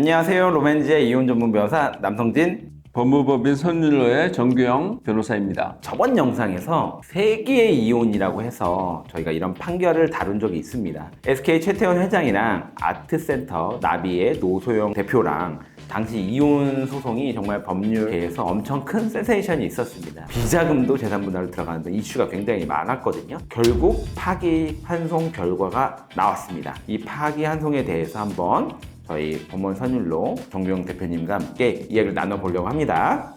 안녕하세요. 로맨지의 이혼 전문 변호사 남성진. 법무법인 선율로의 정규영 변호사입니다. 저번 영상에서 세기의 이혼이라고 해서 저희가 이런 판결을 다룬 적이 있습니다. SK 최태원 회장이랑 아트센터 나비의 노소영 대표랑 당시 이혼 소송이 정말 법률계에서 엄청 큰 센세이션이 있었습니다. 비자금도 재산분할로 들어가는 이슈가 굉장히 많았거든요. 결국 파기환송 결과가 나왔습니다. 이 파기환송에 대해서 한번 저희 법원 선율로 정규영 대표님과 함께 이야기를 나눠보려고 합니다.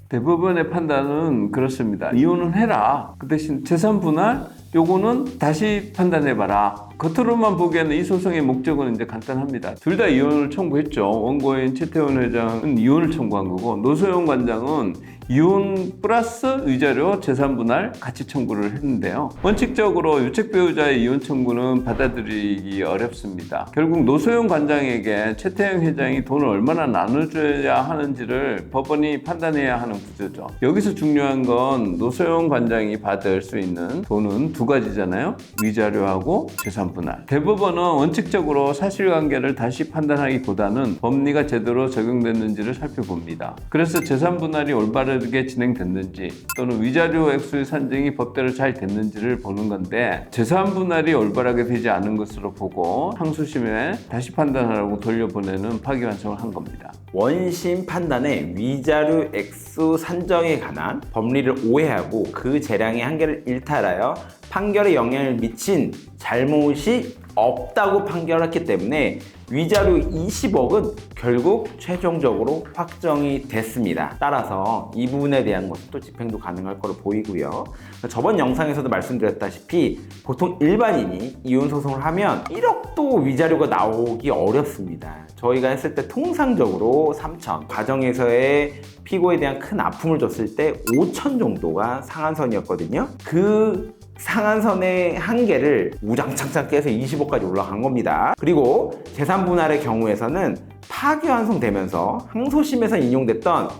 대법원의 판단은 그렇습니다. 이혼은 해라. 그 대신 재산 분할 요거는 다시 판단해봐라. 겉으로만 보기에는 이 소송의 목적은 이제 간단합니다. 둘 다 이혼을 청구했죠. 원고인 최태원 회장은 이혼을 청구한 거고, 노소영 관장은 이혼 플러스 위자료 재산 분할 같이 청구를 했는데요. 원칙적으로 유책 배우자의 이혼 청구는 받아들이기 어렵습니다. 결국 노소영 관장에게 최태원 회장이 돈을 얼마나 나눠줘야 하는지를 법원이 판단해야 하는 구조죠. 여기서 중요한 건 노소영 관장이 받을 수 있는 돈은 두 가지잖아요. 위자료하고 재산 분할. 대법원은 원칙적으로 사실관계를 다시 판단하기보다는 법리가 제대로 적용됐는지를 살펴봅니다. 그래서 재산 분할이 올바르게 진행됐는지 또는 위자료 액수의 산정이 법대로 잘 됐는지를 보는 건데, 재산 분할이 올바르게 되지 않은 것으로 보고 항소심에 다시 판단하라고 돌려보내는 파기환송을 한 겁니다. 원심 판단의 위자료 액수 산정에 관한 법리를 오해하고 그 재량의 한계를 일탈하여 판결에 영향을 미친 잘못이 없다고 판결했기 때문에 위자료 20억은 결국 최종적으로 확정이 됐습니다. 따라서 이 부분에 대한 것은 또 집행도 가능할 거로 보이고요. 저번 영상에서도 말씀드렸다시피 보통 일반인이 이혼 소송을 하면 1억도 위자료가 나오기 어렵습니다. 저희가 했을 때 통상적으로 3천, 가정에서의 피고에 대한 큰 아픔을 줬을 때 5천 정도가 상한선이었거든요. 그 상한선의 한계를 우장창창 깨서 20억까지 올라간 겁니다. 그리고 재산 분할의 경우에서는 파기환송되면서 항소심에서 인용됐던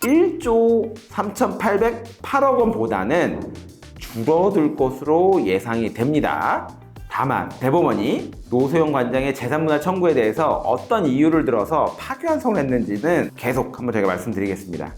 1조 3,808억 원보다는 줄어들 것으로 예상이 됩니다. 다만 대법원이 노소영 관장의 재산 분할 청구에 대해서 어떤 이유를 들어서 파기환송을 했는지는 계속 한번 제가 말씀드리겠습니다.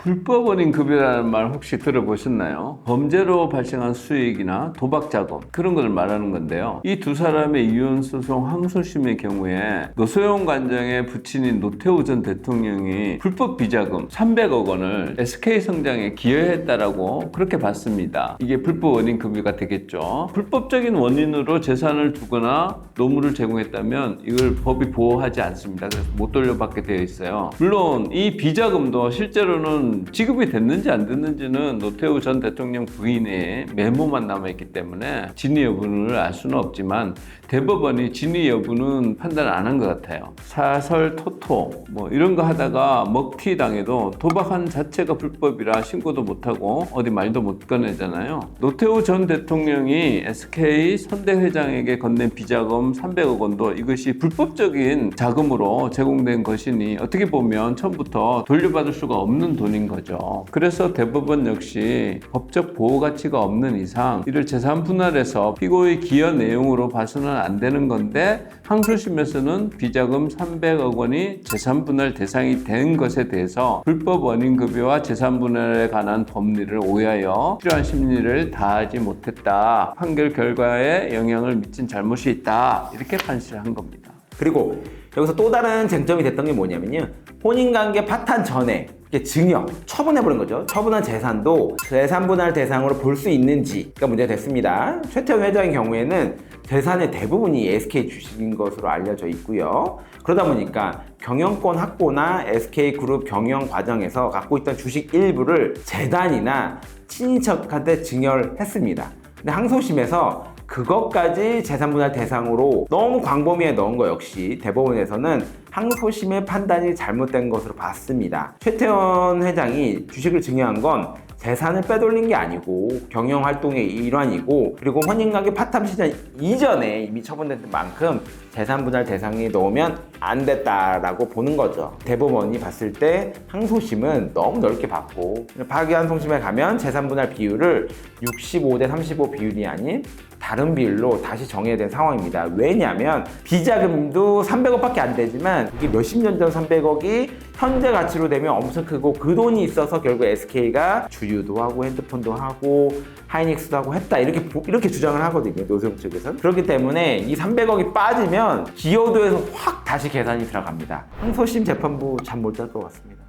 불법 원인급여라는 말 혹시 들어보셨나요? 범죄로 발생한 수익이나 도박 자금, 그런 걸 말하는 건데요. 이 두 사람의 이혼 소송 항소심의 경우에 노소영 관장의 부친인 노태우 전 대통령이 불법 비자금 300억 원을 SK 성장에 기여했다라고 그렇게 봤습니다. 이게 불법 원인급여가 되겠죠. 불법적인 원인으로 재산을 두거나 노무를 제공했다면 이걸 법이 보호하지 않습니다. 그래서 못 돌려받게 되어 있어요. 물론 이 비자금도 실제로는 지급이 됐는지 안 됐는지는 노태우 전 대통령 부인의 메모만 남아있기 때문에 진위 여부를 알 수는 없지만 대법원이 진위 여부는 판단 안 한 것 같아요. 사설 토토 뭐 이런 거 하다가 먹튀 당해도 도박한 자체가 불법이라 신고도 못하고 어디 말도 못 꺼내잖아요. 노태우 전 대통령이 SK 선대 회장에게 건넨 비자금 300억 원도 이것이 불법적인 자금으로 제공된 것이니 어떻게 보면 처음부터 돌려받을 수가 없는 돈인 거죠. 그래서 대법원 역시 법적 보호 가치가 없는 이상 이를 재산 분할해서 피고의 기여 내용으로 봐서는 안 되는 건데, 항소심에서는 비자금 300억 원이 재산 분할 대상이 된 것에 대해서 불법 원인급여와 재산 분할에 관한 법리를 오해하여 필요한 심리를 다하지 못했다. 판결 결과에 영향을 미친 잘못이 있다. 이렇게 판시를 한 겁니다. 그리고 여기서 또 다른 쟁점이 됐던 게 뭐냐면요. 혼인관계 파탄 전에 증여, 처분해버린 거죠. 처분한 재산도 재산분할 대상으로 볼 수 있는지가 문제가 됐습니다. 최태원 회장의 경우에는 재산의 대부분이 SK 주식인 것으로 알려져 있고요. 그러다 보니까 경영권 확보나 SK그룹 경영 과정에서 갖고 있던 주식 일부를 재단이나 친인척한테 증여를 했습니다. 근데 항소심에서 그것까지 재산분할 대상으로 너무 광범위에 넣은 거 역시 대법원에서는 항소심의 판단이 잘못된 것으로 봤습니다. 최태원 회장이 주식을 증여한 건 재산을 빼돌린 게 아니고 경영 활동의 일환이고, 그리고 혼인관계 파탄 시장 이전에 이미 처분된 만큼 재산 분할 대상에 넣으면 안 됐다라고 보는 거죠. 대법원이 봤을 때 항소심은 너무 넓게 봤고, 파기환송심에 가면 재산 분할 비율을 65대 35 비율이 아닌 다른 비율로 다시 정해야 된 상황입니다. 왜냐하면 비자금도 300억밖에 안 되지만 이게 몇십 년 전 300억이 현재 가치로 되면 엄청 크고, 그 돈이 있어서 결국 SK가 주유도 하고 핸드폰도 하고 하이닉스도 하고 했다, 이렇게 주장을 하거든요, 노소영 측에서는. 그렇기 때문에 이 300억이 빠지면 기여도에서 확 다시 계산이 들어갑니다. 항소심 재판부 잠 못 잘 것 같습니다.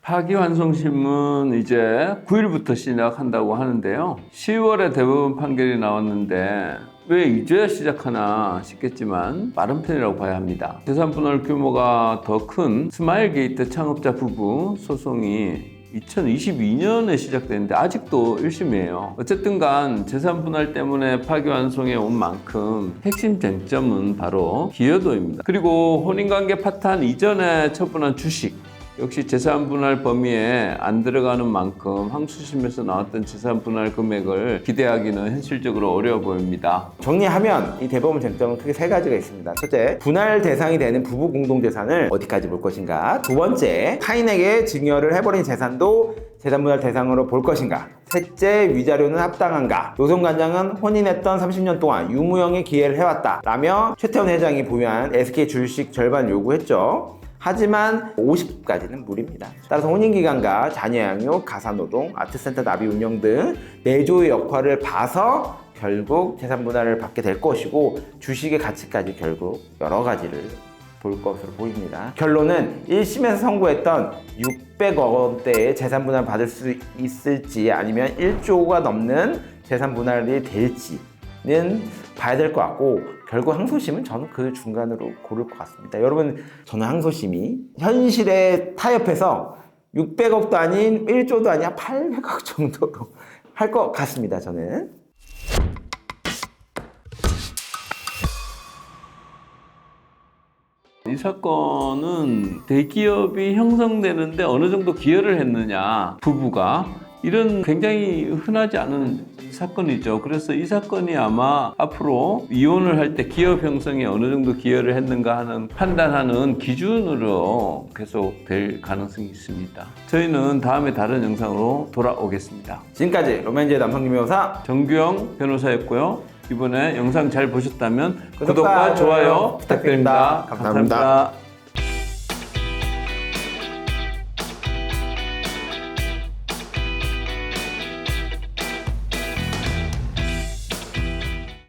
파기환송심은 이제 9일부터 시작한다고 하는데요. 10월에 대법원 판결이 나왔는데 왜 이제야 시작하나 싶겠지만 빠른 편이라고 봐야 합니다. 재산분할 규모가 더 큰 스마일게이트 창업자 부부 소송이 2022년에 시작됐는데 아직도 1심이에요. 어쨌든 간 재산분할 때문에 파기환송에 온 만큼 핵심 쟁점은 바로 기여도입니다. 그리고 혼인관계 파탄 이전에 처분한 주식 역시 재산분할 범위에 안 들어가는 만큼 항소심에서 나왔던 재산분할 금액을 기대하기는 현실적으로 어려워 보입니다. 정리하면 이 대법원 쟁점은 크게 세 가지가 있습니다. 첫째, 분할 대상이 되는 부부 공동재산을 어디까지 볼 것인가. 두 번째, 타인에게 증여를 해버린 재산도 재산분할 대상으로 볼 것인가. 셋째, 위자료는 합당한가. 노선관장은 혼인했던 30년 동안 유무형의 기회를 해왔다 라며 최태원 회장이 보유한 SK 주식 절반 요구했죠. 하지만 50까지는 무리입니다. 따라서 혼인기간과 자녀 양육, 가사노동, 아트센터 납입 운영 등 내조의 역할을 봐서 결국 재산분할을 받게 될 것이고, 주식의 가치까지 결국 여러 가지를 볼 것으로 보입니다. 결론은 1심에서 선고했던 600억 원대의 재산분할 받을 수 있을지 아니면 1조가 넘는 재산분할이 될지는 봐야 될 것 같고, 결국 항소심은 저는 그 중간으로 고를 것 같습니다. 여러분, 저는 항소심이 현실에 타협해서 600억도 아닌 1조도 아니야 800억 정도로 할 것 같습니다, 저는. 이 사건은 대기업이 형성되는데 어느 정도 기여를 했느냐, 부부가, 이런 굉장히 흔하지 않은 사건이죠. 그래서 이 사건이 아마 앞으로 이혼을 할 때 기업 형성에 어느 정도 기여를 했는가 하는 판단하는 기준으로 계속 될 가능성이 있습니다. 저희는 다음에 다른 영상으로 돌아오겠습니다. 지금까지 로맨즈의 남성김 변호사 정규영 변호사였고요. 이번에 영상 잘 보셨다면 구독과 좋아요 부탁드립니다. 감사합니다.